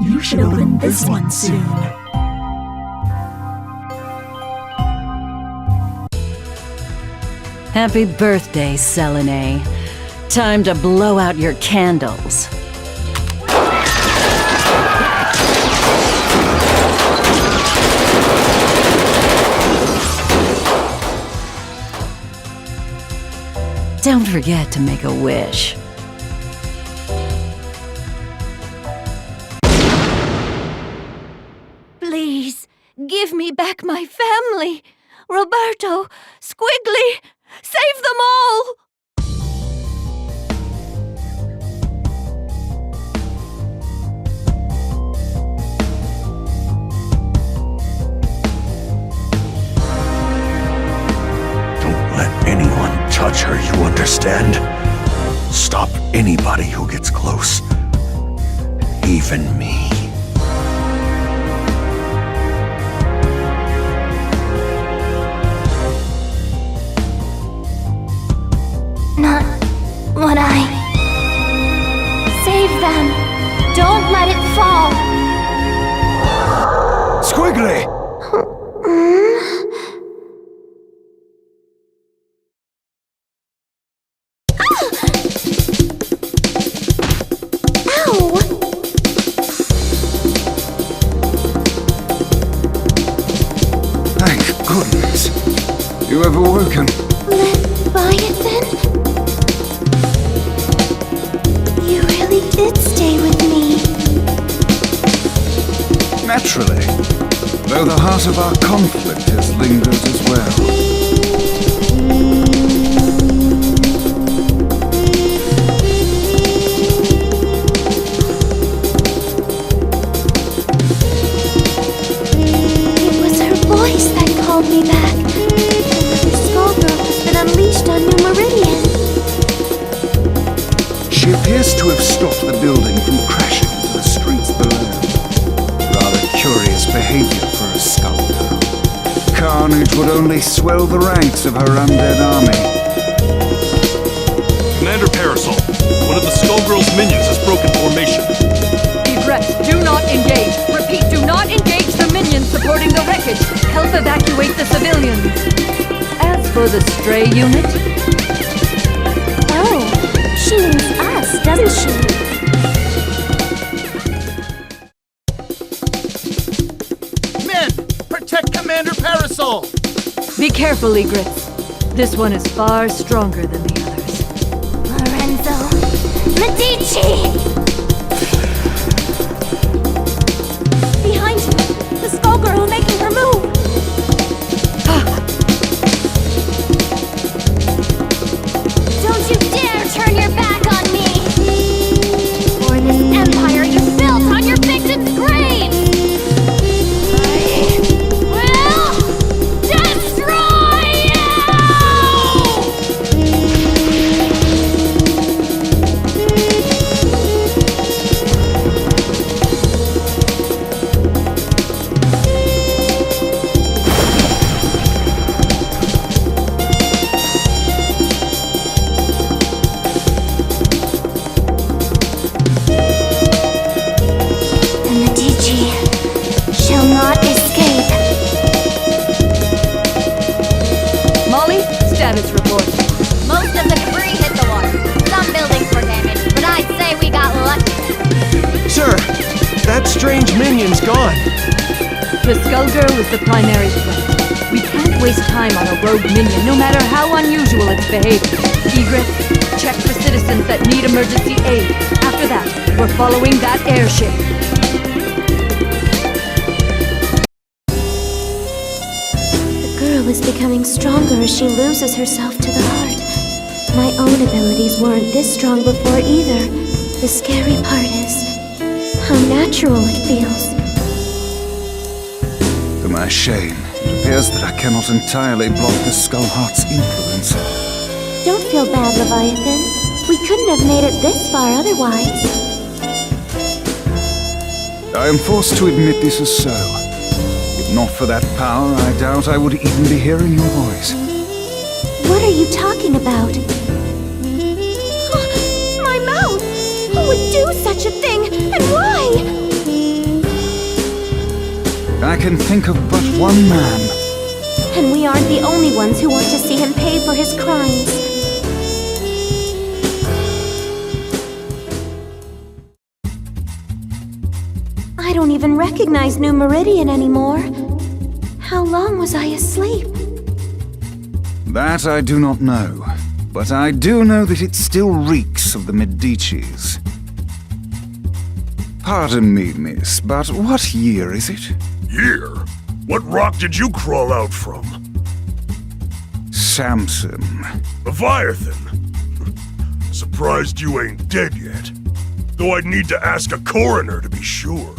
You should open this one soon. Happy birthday, Selene. Time to blow out your candles. Don't forget to make a wish. Please, give me back my family. Roberto, Squigly, save them all! Don't let anyone touch her, you understand? Stop anybody who gets close. Even me. Not what Save them! Don't let it fall! Squigly! Thank goodness. You have awoken. Leviathan? You really did stay with me. Naturally. Though the heart of our conflict has lingered as well. Me back. The Skullgirl has been unleashed on New Meridian. She appears to have stopped the building from crashing into the streets below. Rather curious behavior for a Skullgirl. Carnage would only swell the ranks of her undead army. Commander Parasol, one of the Skullgirls' minions has broken formation. Egress, do not engage. Repeat, do not engage the minions supporting the wreckage. Help evacuate the civilians. As for the stray unit... Oh, she means us, doesn't she? Men, protect Commander Parasol! Be careful, Egress. This one is far stronger than the others. Lorenzo, Medici! Behind you! The Skullgirl making her move! Don't you dare turn your back on me! For this empire you built on your victims' graves! I will destroy you! Status report. Most of the debris hit the water. Some buildings were damaged, but I'd say we got lucky. Sir, that strange minion's gone. The Skullgirl is the primary threat. We can't waste time on a rogue minion, no matter how unusual its behavior. Egress, check for citizens that need emergency aid. After that, we're following that airship. Is becoming stronger as she loses herself to the heart. My own abilities weren't this strong before either. The scary part is how natural it feels. To my shame, it appears that I cannot entirely block the Skullheart's influence. Don't feel bad, Leviathan. We couldn't have made it this far otherwise. I am forced to admit this is so. If not for that power, I doubt I would even be hearing your voice. What are you talking about? My mouth! Who would do such a thing? And why? I can think of but one man. And we aren't the only ones who want to see him pay for his crimes. I don't even recognize New Meridian anymore. How long was I asleep? That I do not know, but I do know that it still reeks of the Medicis. Pardon me, miss, but what year is it? Year? What rock did you crawl out from? Samson. Leviathan? Surprised you ain't dead yet. Though I'd need to ask a coroner to be sure.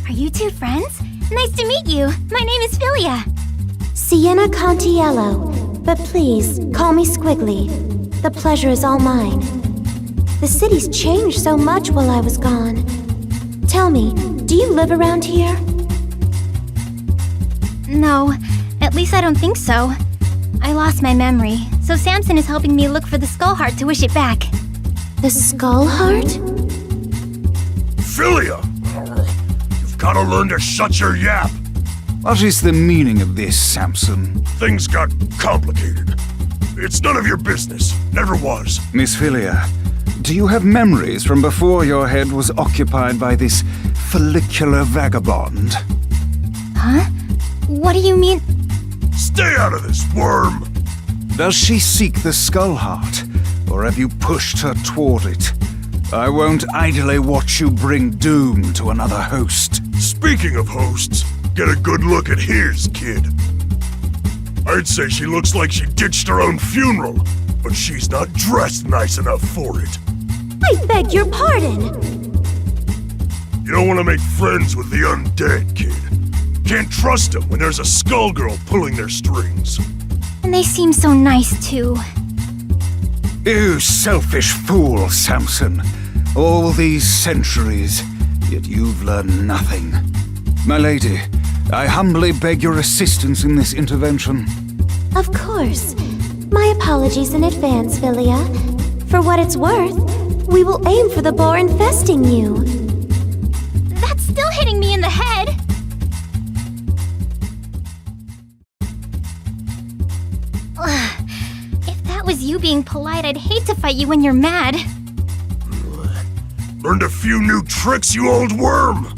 Are you two friends? Nice to meet you. My name is Philia. Sienna Contiello. But please, call me Squigly. The pleasure is all mine. The city's changed so much while I was gone. Tell me, do you live around here? No, at least I don't think so. I lost my memory, so Samson is helping me look for the skull heart to wish it back. The skull heart? Philia! You've gotta learn to shut your yap. What is the meaning of this, Samson? Things got complicated. It's none of your business. Never was. Miss Philia, do you have memories from before your head was occupied by this follicular vagabond? Huh? What do you mean? Stay out of this, worm! Does she seek the skull heart, or have you pushed her toward it? I won't idly watch you bring doom to another host. Speaking of hosts, get a good look at his, kid. I'd say she looks like she ditched her own funeral, but she's not dressed nice enough for it. I beg your pardon! You don't want to make friends with the undead, kid. Can't trust them when there's a Skullgirl pulling their strings. And they seem so nice, too. You selfish fool, Samson. All these centuries, yet you've learned nothing. My lady, I humbly beg your assistance in this intervention. Of course. My apologies in advance, Philia. For what it's worth, we will aim for the boar infesting you. That's still hitting me in the head! Ugh. If that was you being polite, I'd hate to fight you when you're mad. Learned a few new tricks, you old worm!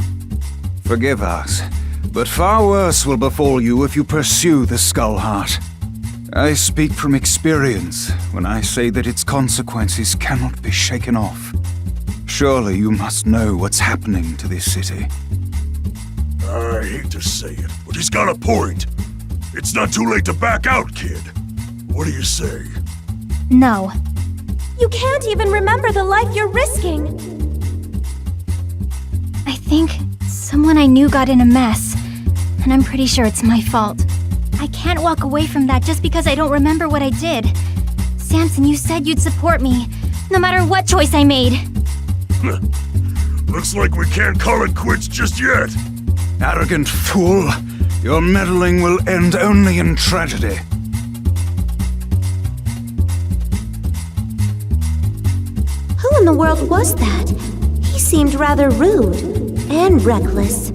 Forgive us, but far worse will befall you if you pursue the skull heart. I speak from experience when I say that its consequences cannot be shaken off. Surely you must know what's happening to this city. I hate to say it, but he's got a point. It's not too late to back out, kid. What do you say? No. You can't even remember the life you're risking! I think someone I knew got in a mess, and I'm pretty sure it's my fault. I can't walk away from that just because I don't remember what I did. Samson, you said you'd support me, no matter what choice I made. Looks like we can't call it quits just yet. Arrogant fool! Your meddling will end only in tragedy. Who in the world was that? He seemed rather rude and reckless.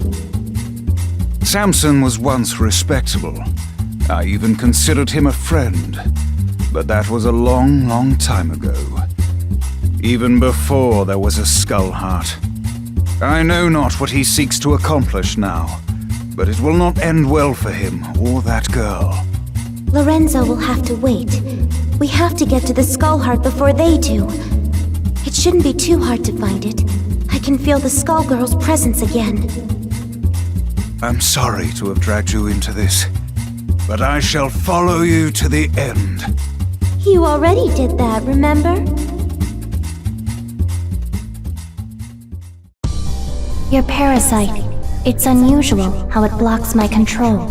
Samson was once respectable. I even considered him a friend. But that was a long, long time ago. Even before there was a skull heart. I know not what he seeks to accomplish now, but it will not end well for him or that girl. Lorenzo will have to wait. We have to get to the skull heart before they do. It shouldn't be too hard to find it. I can feel the Skullgirl's presence again. I'm sorry to have dragged you into this, but I shall follow you to the end. You already did that, remember? Your parasite. It's unusual how it blocks my control.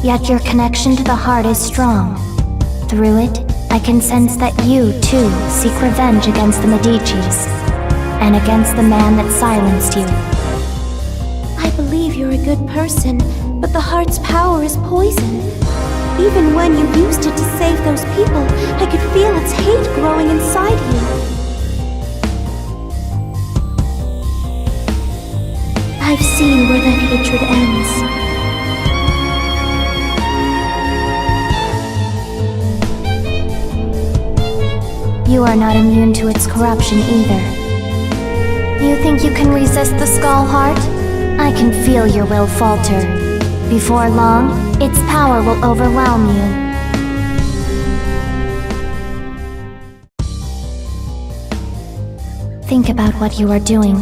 Yet your connection to the heart is strong. Through it, I can sense that you, too, seek revenge against the Medicis, and against the man that silenced you. I believe you're a good person, but the heart's power is poison. Even when you used it to save those people, I could feel its hate growing inside you. I've seen where that hatred ends. You are not immune to its corruption either. You think you can resist the Skull Heart? I can feel your will falter. Before long, its power will overwhelm you. Think about what you are doing.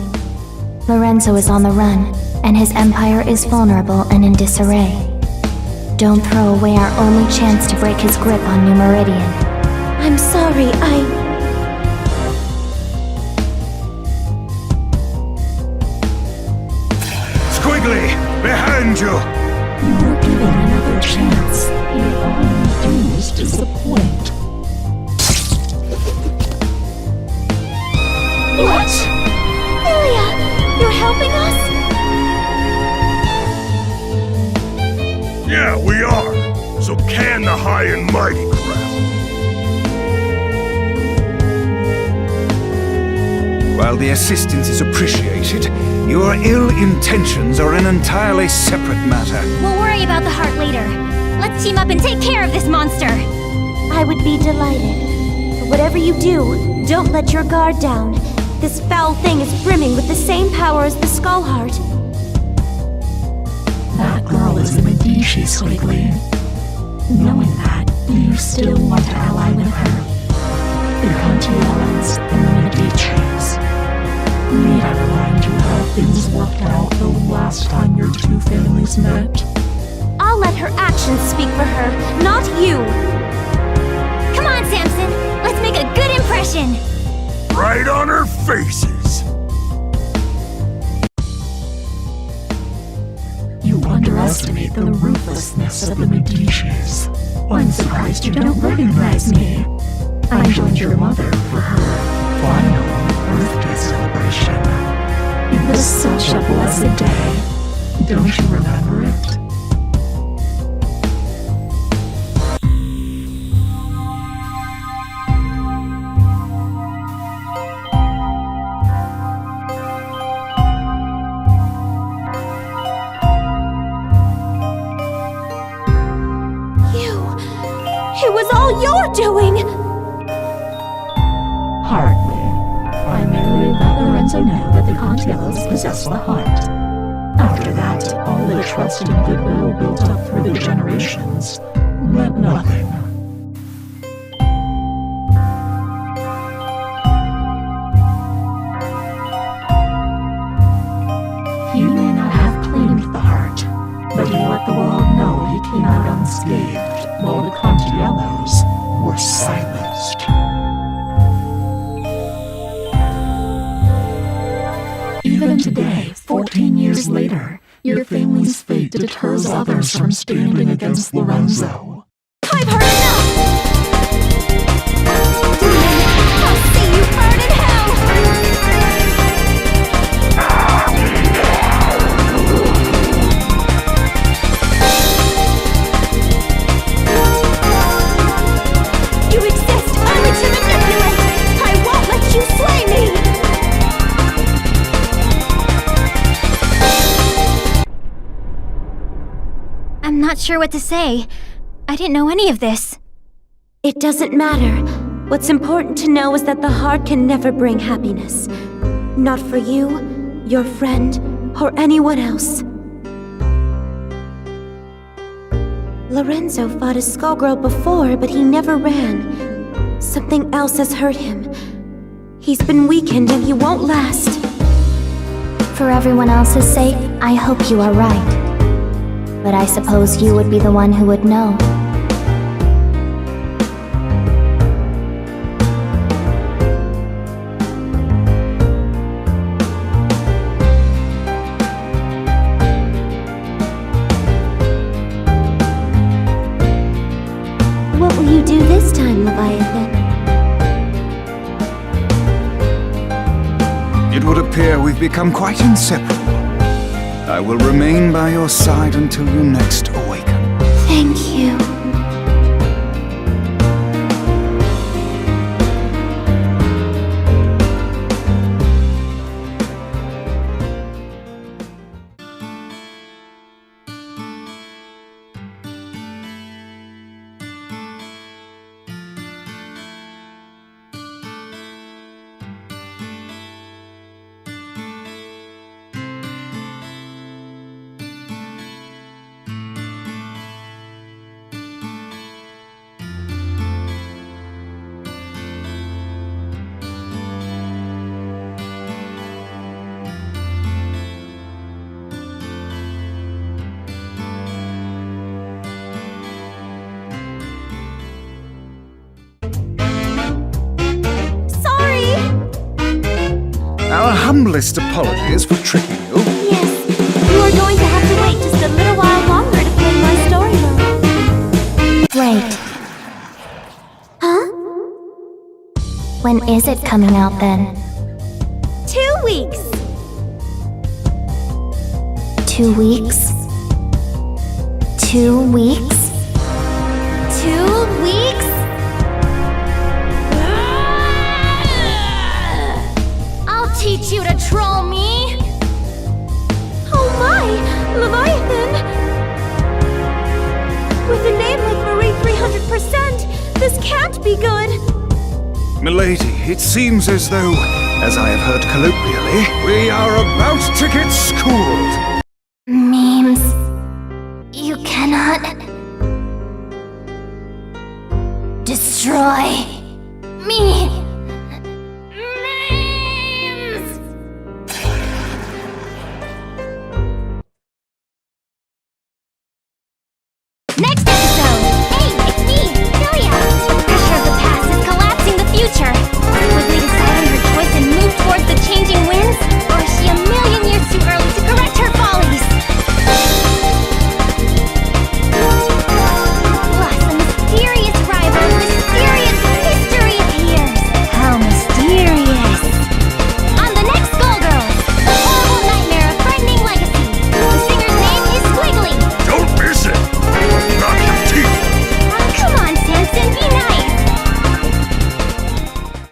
Lorenzo is on the run, and his empire is vulnerable and in disarray. Don't throw away our only chance to break his grip on New Meridian. I'm sorry, Squigly, behind you! You were given another chance, yet all you do is disappoint. What? Lilia, you're helping us? Yeah, we are. So can the high and mighty crap. While the assistance is appreciated, your ill intentions are an entirely separate matter. We'll worry about the heart later. Let's team up and take care of this monster. I would be delighted. But whatever you do, don't let your guard down. This foul thing is brimming with the same power as the Skull Heart. That girl is a Medici, Squigly. Knowing that, do you still want to ally with her? The Contiellos and the Medicis. Need I remind you how things worked out the last time your two families met? I'll let her actions speak for her, not you! Come on, Samson. Let's make a good impression. Right on her faces! You underestimate the ruthlessness of the Medicis. I'm surprised you don't recognize me. I joined your mother for her final birthday celebration. It was such a blessed day. Don't you remember it? It was all your doing! Hardly. I merely let Lorenzo know that the Contiellos possess the heart. After that, all the trust and goodwill built up through the generations meant nothing. He may not have claimed the heart, but he let the world know he came out unscathed, while the Contiellos were silenced. Even today, 14 years later, your family's fate deters others from standing against Lorenzo. I've heard enough! I'll see you burn in hell! You exist only to manipulate! I won't let you slay me! I'm not sure what to say. I didn't know any of this. It doesn't matter. What's important to know is that the heart can never bring happiness. Not for you, your friend, or anyone else. Lorenzo fought a Skullgirl before, but he never ran. Something else has hurt him. He's been weakened and he won't last. For everyone else's sake, I hope you are right. But I suppose you would be the one who would know. What will you do this time, Leviathan? It would appear we've become quite inseparable. I will remain by your side until you next awaken. Thank you. Our humblest apologies for tricking you. Yes, you are going to have to wait just a little while longer to play my story mode. Great. Huh? When is it coming out then? 2 weeks. 2 weeks? 2 weeks? 2 weeks? I'll teach you to troll me! Oh my! Leviathan! With a name like Marie 300%, this can't be good! Milady, it seems as though, as I have heard colloquially, we are about to get schooled. Memes. You cannot... destroy... me.